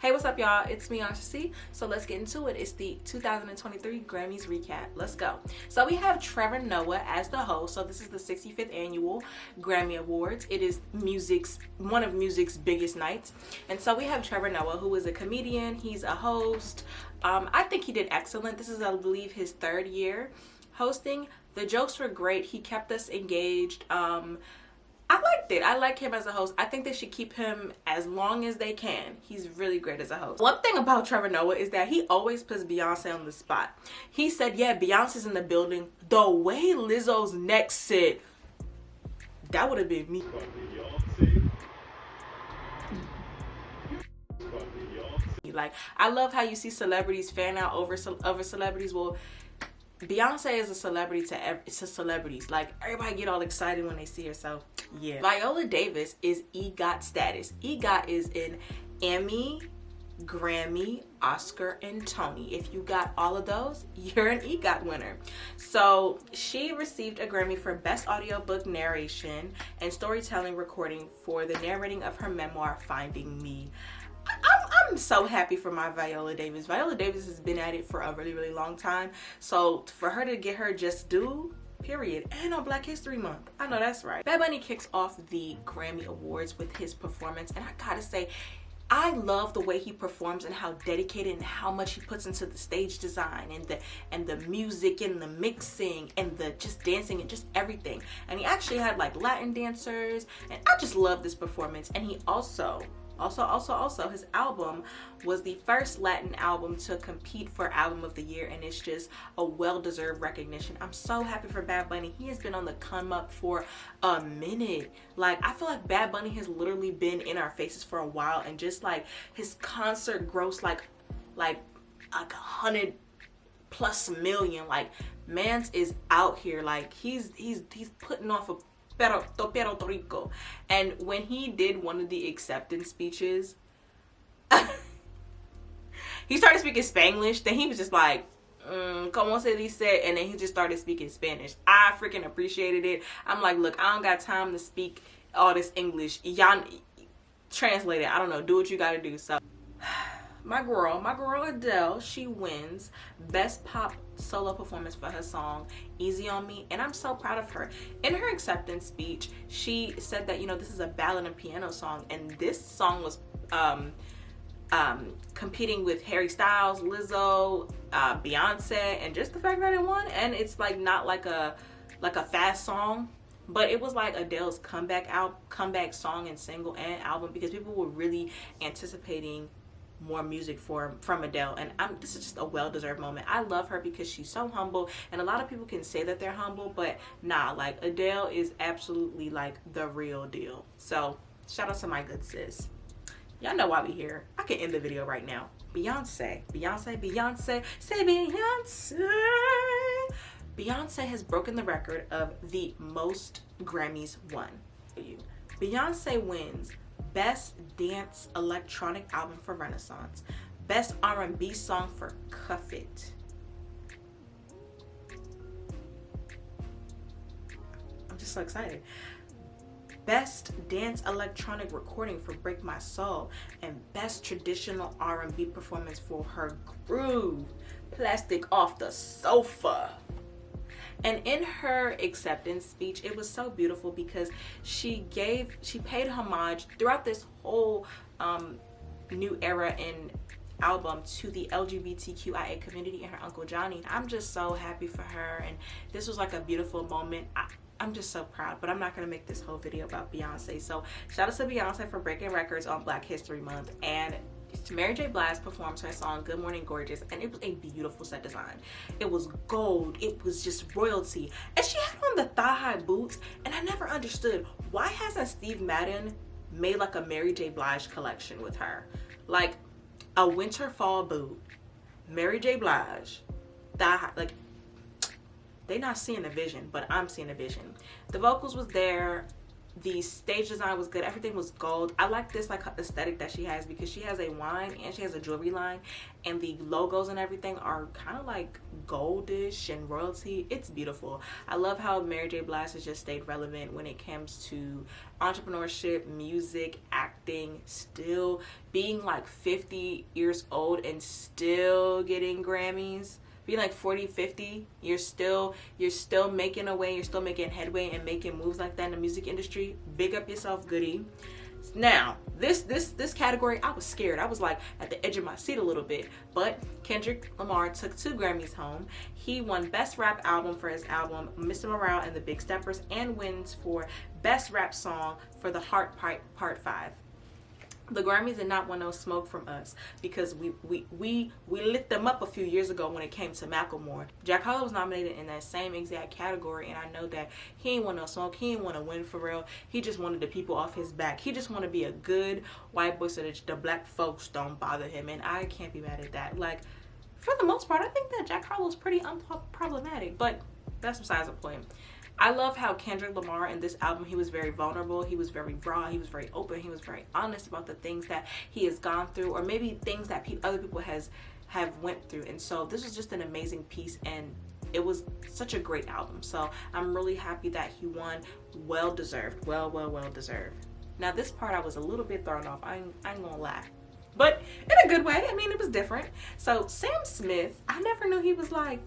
Hey, what's up, y'all? It's me, Asha. So let's get into it. It's the 2023 Grammys recap. Let's go. So we have Trevor Noah as the host. So this is the 65th annual Grammy Awards. It is one of music's biggest nights. And so we have Trevor Noah, who is a comedian. He's a host. I think he did excellent. This is, I believe, his third year hosting. The jokes were great. He kept us engaged. I liked it. I like him as a host. I think they should keep him as long as they can. He's really great as a host. One thing about Trevor Noah is that he always puts Beyonce on the spot. He said, yeah, Beyonce's in the building. The way Lizzo's neck sit, that would have been me. Like, I love how you see celebrities fan out over celebrities. Well, Beyonce is a celebrity to celebrities. Like, everybody get all excited when they see her. So yeah, Viola Davis is EGOT status. EGOT is in Emmy, Grammy, Oscar, and Tony. If you got all of those, you're an EGOT winner. So she received a Grammy for Best Audiobook Narration and Storytelling Recording for the narrating of her memoir, Finding Me. I'm so happy for my Viola Davis. Viola Davis has been at it for a really, really long time. So for her to get her just due, period, and on Black History Month. I know that's right. Bad Bunny kicks off the Grammy Awards with his performance, and I gotta say, I love the way he performs and how dedicated and how much he puts into the stage design and the music and the mixing and the just dancing and just everything. And he actually had like Latin dancers, and I just love this performance. And he also his album was the first Latin album to compete for Album of the Year, and it's just a well-deserved recognition. I'm so happy for Bad Bunny. He has been on the come up for a minute. Like, I feel like Bad Bunny has literally been in our faces for a while, and just like his concert gross like 100+ million. Like, man's is out here. Like, he's putting off a Pero Rico. And when he did one of the acceptance speeches, he started speaking Spanglish. Then he was just like, como se dice? And then he just started speaking Spanish. I freaking appreciated it. I'm like, look, I don't got time to speak all this English. Y'all translate it. I don't know. Do what you gotta do. So my girl Adele, she wins Best Pop Solo Performance for her song Easy on Me, and I'm so proud of her. In her acceptance speech, she said that, you know, this is a ballad and piano song, and this song was competing with Harry Styles, Lizzo, Beyonce, and just the fact that it won, and it's like not like a fast song, but it was like Adele's comeback song and single and album, because people were really anticipating more music from Adele, and this is just a well-deserved moment. I love her because she's so humble, and a lot of people can say that they're humble, but nah, like Adele is absolutely like the real deal. So shout out to my good sis. Y'all know why we here. I can end the video right now. Beyonce, say Beyonce. Beyonce has broken the record of the most Grammys won. Beyonce wins Best Dance Electronic Album for Renaissance, Best R&B Song for Cuff It. I'm just so excited. Best Dance Electronic Recording for Break My Soul, and Best Traditional R&B Performance for her Groove, Plastic Off the Sofa. And in her acceptance speech, it was so beautiful because she paid homage throughout this whole new era in album to the LGBTQIA community and her Uncle Johnny. I'm just so happy for her, and this was like a beautiful moment. I'm just so proud, but I'm not gonna make this whole video about Beyonce. So shout out to Beyonce for breaking records on Black History Month, and Mary J. Blige performed her song Good Morning Gorgeous, and it was a beautiful set design. It was gold, it was just royalty, and she had on the thigh-high boots, and I never understood, why hasn't Steve Madden made like a Mary J. Blige collection with her? Like a winter fall boot, Mary J. Blige, thigh-high, like, they not seeing a vision, but I'm seeing a vision. The vocals was there. The stage design was good. Everything was gold. I like this like aesthetic that she has, because she has a wine and she has a jewelry line, and the logos and everything are kind of like goldish and royalty. It's beautiful. I love how Mary J. Blige has just stayed relevant when it comes to entrepreneurship, music, acting, still being like 50 years old and still getting Grammys. Being like 40, 50, you're still making a way, you're still making headway and making moves like that in the music industry. Big up yourself, goodie. Now, this category, I was scared. I was like at the edge of my seat a little bit. But Kendrick Lamar took 2 Grammys home. He won Best Rap Album for his album Mr. Morale and the Big Steppers, and wins for Best Rap Song for The Heart Part 5. The Grammys did not want no smoke from us, because we lit them up a few years ago when it came to Macklemore. Jack Harlow was nominated in that same exact category, and I know that he ain't want no smoke. He ain't want to win for real. He just wanted the people off his back. He just want to be a good white boy so that the black folks don't bother him, and I can't be mad at that. Like, for the most part, I think that Jack Harlow's pretty unproblematic, but that's besides the point. I love how Kendrick Lamar in this album, he was very vulnerable, he was very raw, he was very open, he was very honest about the things that he has gone through, or maybe things that other people have went through. And so this was just an amazing piece, and it was such a great album. So I'm really happy that he won. Well deserved. Well deserved. Now this part I was a little bit thrown off, I ain't gonna lie, but in a good way. I mean, it was different. So Sam Smith, I never knew he was like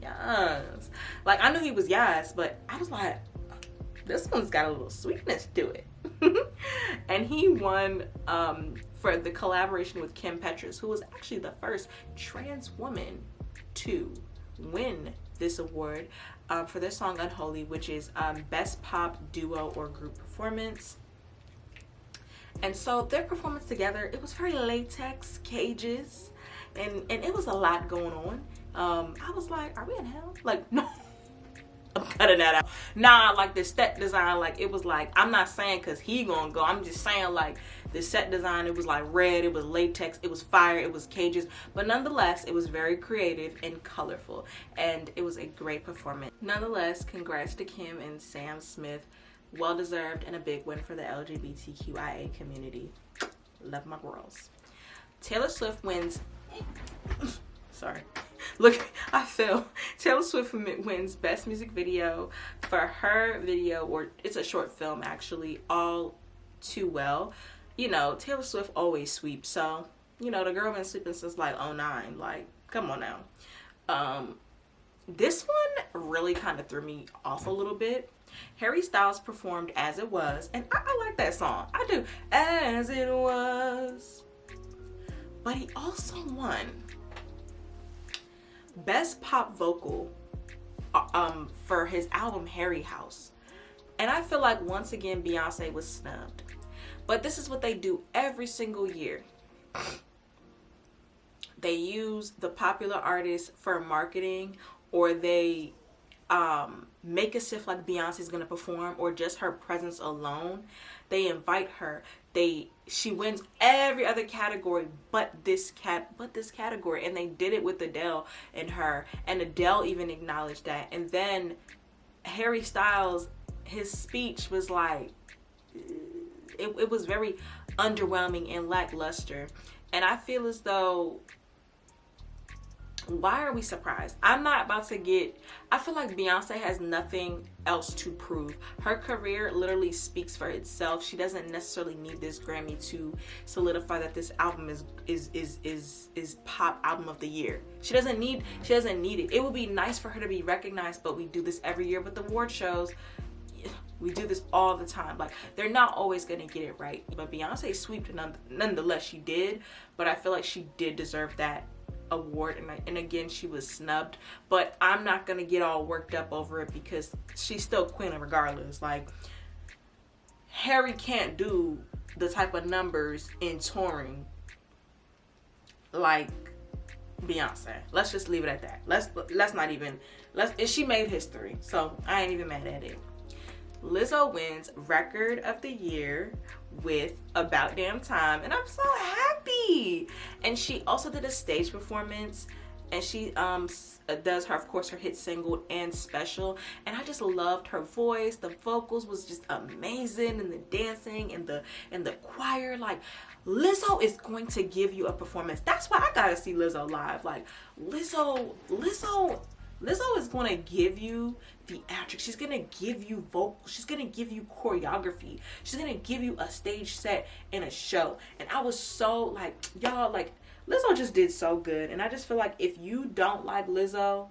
yes. Like, I knew he was yes, but I was like, this one's got a little sweetness to it. And he won for the collaboration with Kim Petras, who was actually the first trans woman to win this award for their song Unholy, which is Best Pop Duo or Group Performance. And so their performance together, it was very latex, cages, and it was a lot going on. I was like, are we in hell? Like, no, I'm cutting that out. Nah, like the set design, like it was like, I'm not saying cause he gonna go, I'm just saying like the set design, it was like red, it was latex, it was fire, it was cages, but nonetheless, it was very creative and colorful, and it was a great performance. Nonetheless, congrats to Kim and Sam Smith. Well deserved, and a big win for the LGBTQIA community. Love my girls. Taylor Swift wins. Sorry. Look, I fell. Taylor Swift wins Best Music Video for her video, or it's a short film actually, All Too Well. You know, Taylor Swift always sweeps, so, you know, the girl been sleeping since like 2009. Like, come on now. This one really kind of threw me off a little bit. Harry Styles performed As It Was, and I like that song. I do. As It Was. But he also won Best Pop Vocal for his album Harry House. And I feel like once again Beyonce was snubbed. But this is what they do every single year. They use the popular artists for marketing, or they make as if like Beyonce's gonna perform, or just her presence alone. They invite her. She wins every other category but this category, and they did it with Adele and her, and Adele even acknowledged that. And then Harry Styles, his speech was like, it was very underwhelming and lackluster. And I feel as though, why are we surprised? I'm not about to get, I feel like Beyonce has nothing else to prove. Her career literally speaks for itself. She doesn't necessarily need this Grammy to solidify that this album is pop album of the year. She doesn't need it. It would be nice for her to be recognized, but we do this every year with the award shows. We do this all the time. Like, they're not always gonna get it right. But Beyonce sweeped nonetheless. She did, but I feel like she did deserve that award, and again she was snubbed. But I'm not gonna get all worked up over it, because she's still queen regardless. Like, Harry can't do the type of numbers in touring like Beyonce. Let's just leave it at that. Let's not even, she made history, so I ain't even mad at it. Lizzo wins Record of the Year with About Damn Time, and I'm so happy. And she also did a stage performance, and she does her, of course, her hit single and special, and I just loved her voice. The vocals was just amazing, and the dancing and the choir. Like, Lizzo is going to give you a performance. That's why I gotta see Lizzo live. Like, Lizzo is gonna give you theatrics. She's gonna give you vocals. She's gonna give you choreography. She's gonna give you a stage set and a show. And I was so like, y'all, like, Lizzo just did so good. And I just feel like if you don't like Lizzo,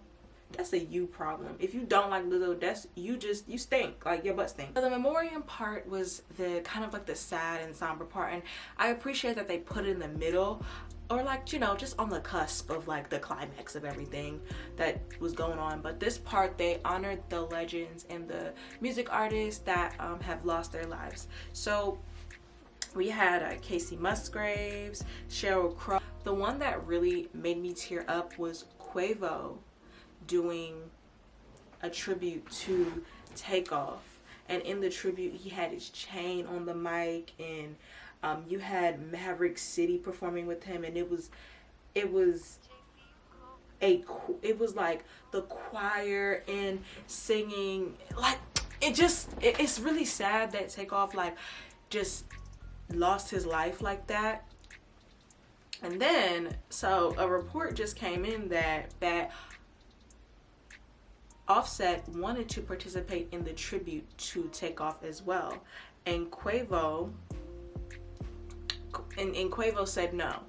that's a you problem. If you don't like Lizzo, that's you stink. Like, your butt stink. So the memoriam part was the kind of like the sad and somber part, and I appreciate that they put it in the middle, or like, you know, just on the cusp of like the climax of everything that was going on. But this part, they honored the legends and the music artists that have lost their lives. So we had Casey Musgraves, Sheryl Crow. The one that really made me tear up was Quavo doing a tribute to Takeoff. And in the tribute, he had his chain on the mic, and you had Maverick City performing with him, and it was like the choir and singing. Like, it's really sad that Takeoff like just lost his life like that. And then, so a report just came in that Offset wanted to participate in the tribute to Takeoff as well, and Quavo said no,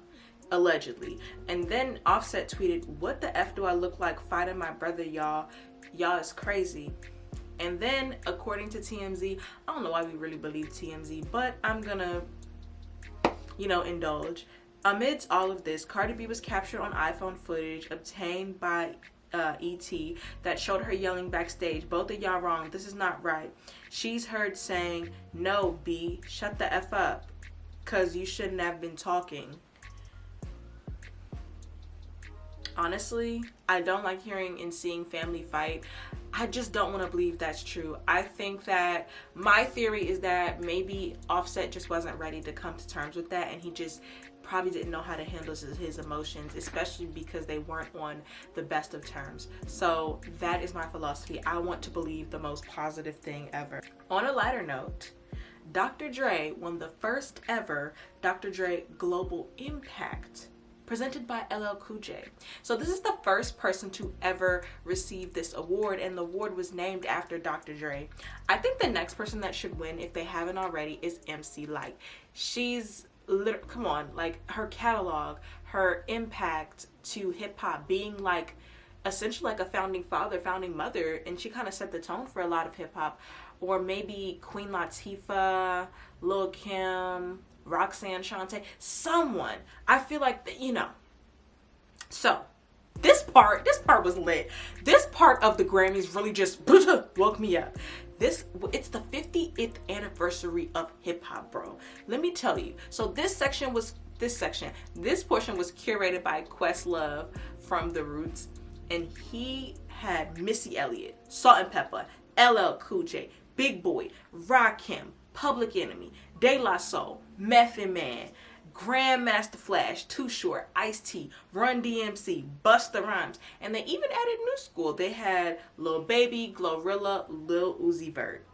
allegedly. And then Offset tweeted, "What the F do I look like fighting my brother, y'all? Y'all is crazy." And then, according to TMZ, I don't know why we really believe TMZ, but I'm gonna, you know, indulge. Amidst all of this, Cardi B was captured on iPhone footage obtained by ET that showed her yelling backstage, "Both of y'all wrong. This is not right." She's heard saying, "No, B, shut the F up, cause you shouldn't have been talking." Honestly, I don't like hearing and seeing family fight. I just don't want to believe that's true. I think that my theory is that maybe Offset just wasn't ready to come to terms with that, and he just probably didn't know how to handle his emotions, especially because they weren't on the best of terms. So that is my philosophy. I want to believe the most positive thing ever. On a lighter note, Dr. Dre won the first ever Dr. Dre Global Impact, presented by LL Cool J. So this is the first person to ever receive this award, and the award was named after Dr. Dre. I think the next person that should win, if they haven't already, is MC Lyte. She's come on, like, her catalog, her impact to hip-hop, being like essentially like a founding father, founding mother, and she kind of set the tone for a lot of hip-hop. Or maybe Queen Latifah, Lil Kim, Roxanne Shante, someone. I feel like, you know. So this part was lit. This part of the Grammys really just woke me up. It's the 50th anniversary of hip hop, bro. Let me tell you. So this portion was curated by Questlove from The Roots, and he had Missy Elliott, Salt-N-Pepa, LL Cool J, Big Boy, Rakim, Public Enemy, De La Soul, Method Man, Grandmaster Flash, Too Short, Ice-T, Run DMC, Busta Rhymes, and they even added new school. They had Lil Baby, Glorilla, Lil Uzi Vert.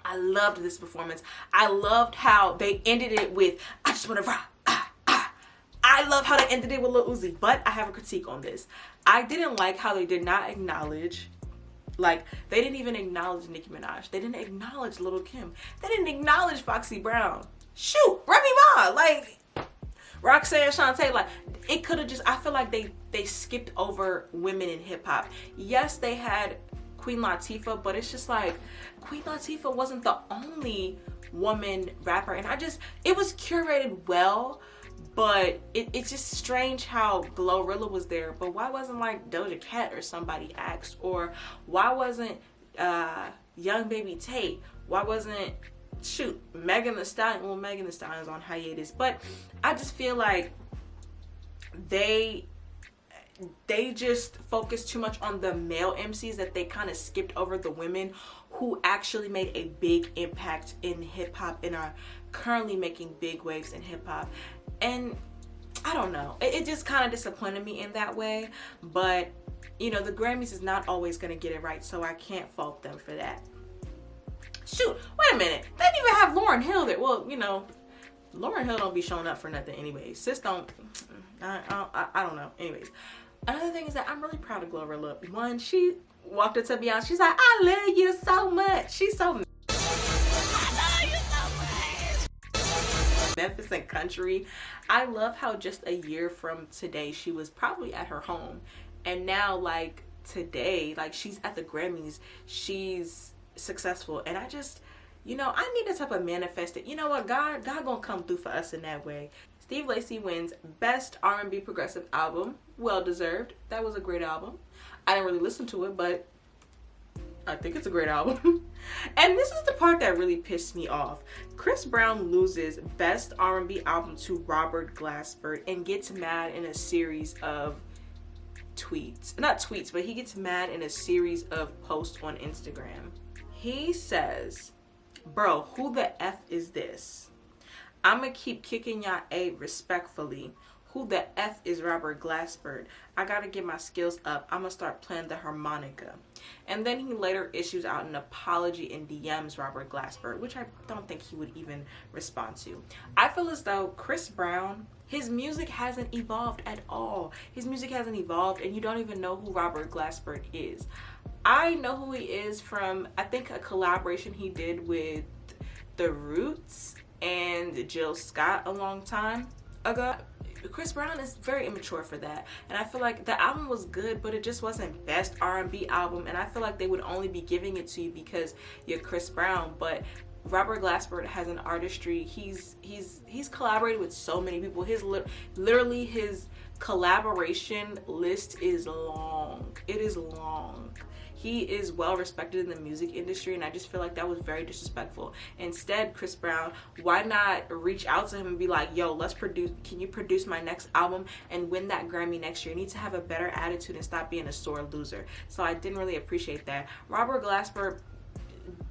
I loved this performance. I loved how they ended it with, "I just wanna rock, ah, ah." I love how they ended it with Lil Uzi, but I have a critique on this. I didn't like how they did not acknowledge, like, they didn't even acknowledge Nicki Minaj. They didn't acknowledge Lil' Kim. They didn't acknowledge Foxy Brown. Shoot, Remy Ma, like, Roxanne Shante, like, it could have just, I feel like they skipped over women in hip hop. Yes, they had Queen Latifah, but it's just like, Queen Latifah wasn't the only woman rapper, and it was curated well, but it's just strange how Glorilla was there, but why wasn't like Doja Cat or somebody asked? Or why wasn't Young Baby Tate? Why wasn't, shoot, Megan Thee Stallion? Well, Megan Thee Stallion's on hiatus, but I just feel like they just focused too much on the male MCs that they kind of skipped over the women who actually made a big impact in hip hop and are currently making big waves in hip hop. And I don't know. It just kind of disappointed me in that way. But, you know, the Grammys is not always going to get it right, so I can't fault them for that. Shoot, wait a minute. They didn't even have Lauryn Hill there. Well, you know, Lauryn Hill don't be showing up for nothing anyway. Sis don't, I don't know. Anyways, another thing is that I'm really proud of Glorilla. One, she walked up to Beyonce. She's like, I love you so much. She's so Memphis and country. I love how just a year from today she was probably at her home, and now like today, like she's at the Grammys, she's successful. And I just, you know, I need that type of manifested, you know what, God gonna come through for us in that way. Steve Lacy wins Best R&B Progressive Album. Well deserved. That was a great album. I didn't really listen to it, but I think it's a great album. And this is the part that really pissed me off. Chris Brown loses Best R&B Album to Robert Glasper and gets mad in a series of tweets. Not tweets, but he gets mad in a series of posts on Instagram. He says, bro, who the F is this? I'ma keep kicking y'all A respectfully. Who the F is Robert Glasper? I gotta get my skills up. I'ma start playing the harmonica. And then he later issues out an apology and DMs Robert Glasper, which I don't think he would even respond to. I feel as though Chris Brown, his music hasn't evolved at all. His music hasn't evolved, and you don't even know who Robert Glasper is. I know who he is from, I think, a collaboration he did with The Roots and Jill Scott a long time ago. Chris Brown is very immature for that, and I feel like the album was good, but it just wasn't best R&B album, and I feel like they would only be giving it to you because you're Chris Brown. But Robert Glasper has an artistry. He's collaborated with so many people. Literally his collaboration list is long. It is long. He is well respected in the music industry, and I just feel like that was very disrespectful. Instead, Chris Brown, why not reach out to him and be like, yo, can you produce my next album and win that Grammy next year? You need to have a better attitude and stop being a sore loser. So I didn't really appreciate that. Robert Glasper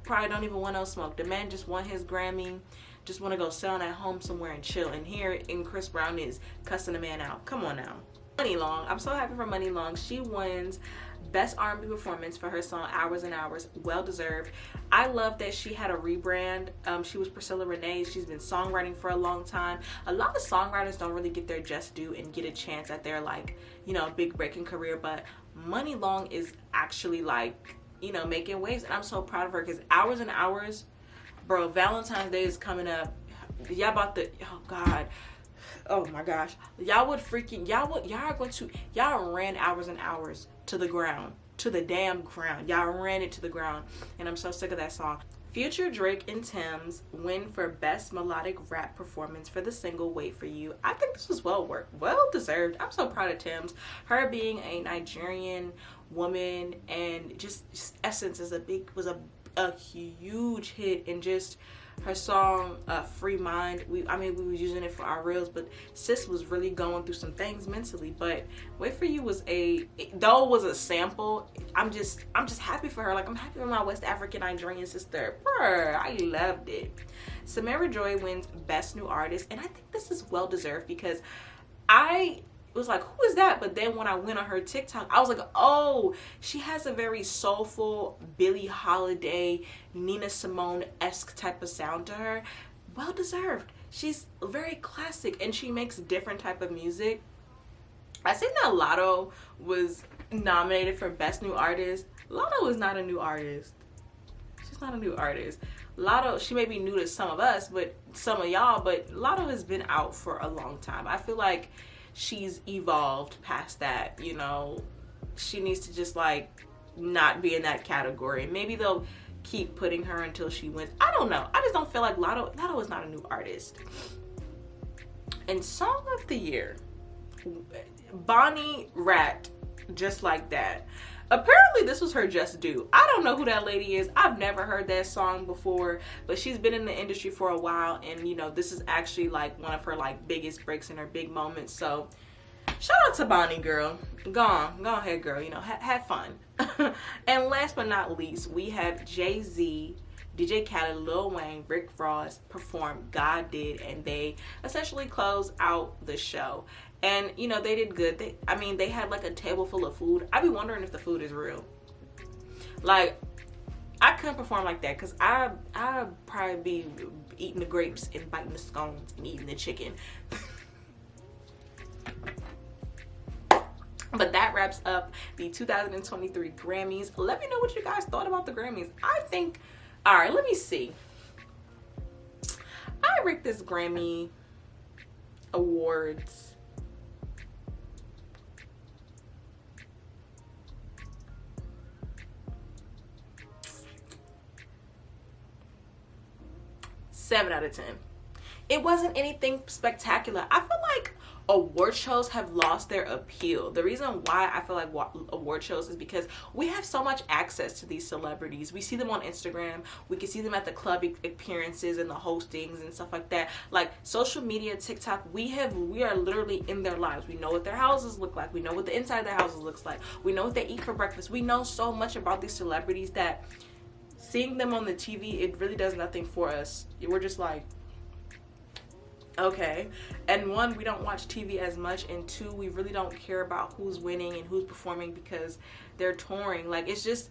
probably don't even want no smoke. The man just won his Grammy, just want to go sit at home somewhere and chill. And here in Chris Brown is cussing the man out. Come on now. Money Long. I'm so happy for Money Long. She wins Best R&B Performance for her song Hours and Hours. Well deserved. I love that she had a rebrand. She was Priscilla Renee. She's been songwriting for a long time. A lot of songwriters don't really get their just due and get a chance at their, like, you know, big breaking career, but Money Long is actually, like, you know, making waves, and I'm so proud of her because Hours and Hours, bro, Valentine's Day is coming up. Y'all about the, oh God, oh my gosh, y'all ran Hours and Hours to the ground, to the damn ground. Y'all ran it to the ground, and I'm so sick of that song. Future, Drake, and Tems win for Best Melodic Rap Performance for the single Wait For You. I think this was well deserved. I'm so proud of Tems. Her being a Nigerian woman, and just Essence was a huge hit, and just her song Free Mind, we were using it for our reels, but sis was really going through some things mentally. But Wait For You was a sample. I'm just happy for her. Like, I'm happy for my West African Nigerian sister. Brr, I loved it. Samara Joy wins Best New Artist, and I think this is well deserved because I was like, who is that? But then when I went on her TikTok, I was like, oh, she has a very soulful Billie Holiday, Nina Simone-esque type of sound to her. Well deserved. She's very classic, and she makes different type of music. I seen that Lotto was nominated for Best New Artist. Lotto is not a new artist. She's not a new artist. Lotto, she may be new to some of us, but some of y'all, but Lotto has been out for a long time. I feel like she's evolved past that, you know. She needs to just, like, not be in that category. Maybe they'll keep putting her until she wins. I don't know. I just don't feel like Lotto is not a new artist. And Song of the Year, Bonnie Raitt, Just Like That. Apparently this was her just due. I don't know who that lady is. I've never heard that song before, but she's been in the industry for a while, and you know, this is actually like one of her like biggest breaks and her big moments. So shout out to Bonnie, girl. Go ahead, girl. You know, have fun. And last but not least, we have Jay-Z, DJ Khaled, Lil Wayne, Rick Ross performed God Did, and they essentially closed out the show. And you know, they did good. They had like a table full of food. I be wondering if the food is real. Like, I couldn't perform like that, because I'd probably be eating the grapes and biting the scones and eating the chicken. But that wraps up the 2023 Grammys. Let me know what you guys thought about the Grammys. I think, all right, let me see. I rate this Grammy Awards seven out of 10. It wasn't anything spectacular. I feel like award shows have lost their appeal. The reason why I feel like award shows is because we have so much access to these celebrities. We see them on Instagram. We can see them at the club appearances and the hostings and stuff like that. Like social media, TikTok, we are literally in their lives. We know what their houses look like. We know what the inside of their houses looks like. We know what they eat for breakfast. We know so much about these celebrities that seeing them on the TV, it really does nothing for us. We're just like, okay. And one, we don't watch TV as much, and two, we really don't care about who's winning and who's performing because they're touring. Like, it's just,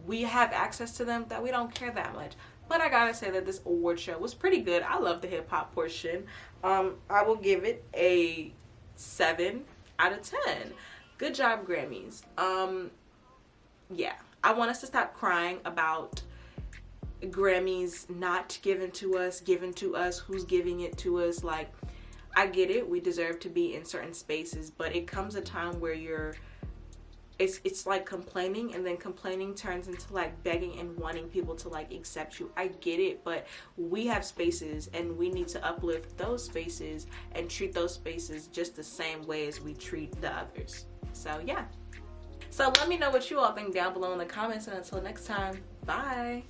we have access to them that we don't care that much. But I gotta say that this award show was pretty good. I love the hip-hop portion. I will give it a 7 out of 10. Good job, Grammys. Yeah, I want us to stop crying about Grammys not given to us, who's giving it to us. Like, I get it, we deserve to be in certain spaces, but it comes a time where it's like complaining, and then complaining turns into like begging and wanting people to like accept you. I get it, but we have spaces and we need to uplift those spaces and treat those spaces just the same way as we treat the others. So yeah. So let me know what you all think down below in the comments, and until next time, bye.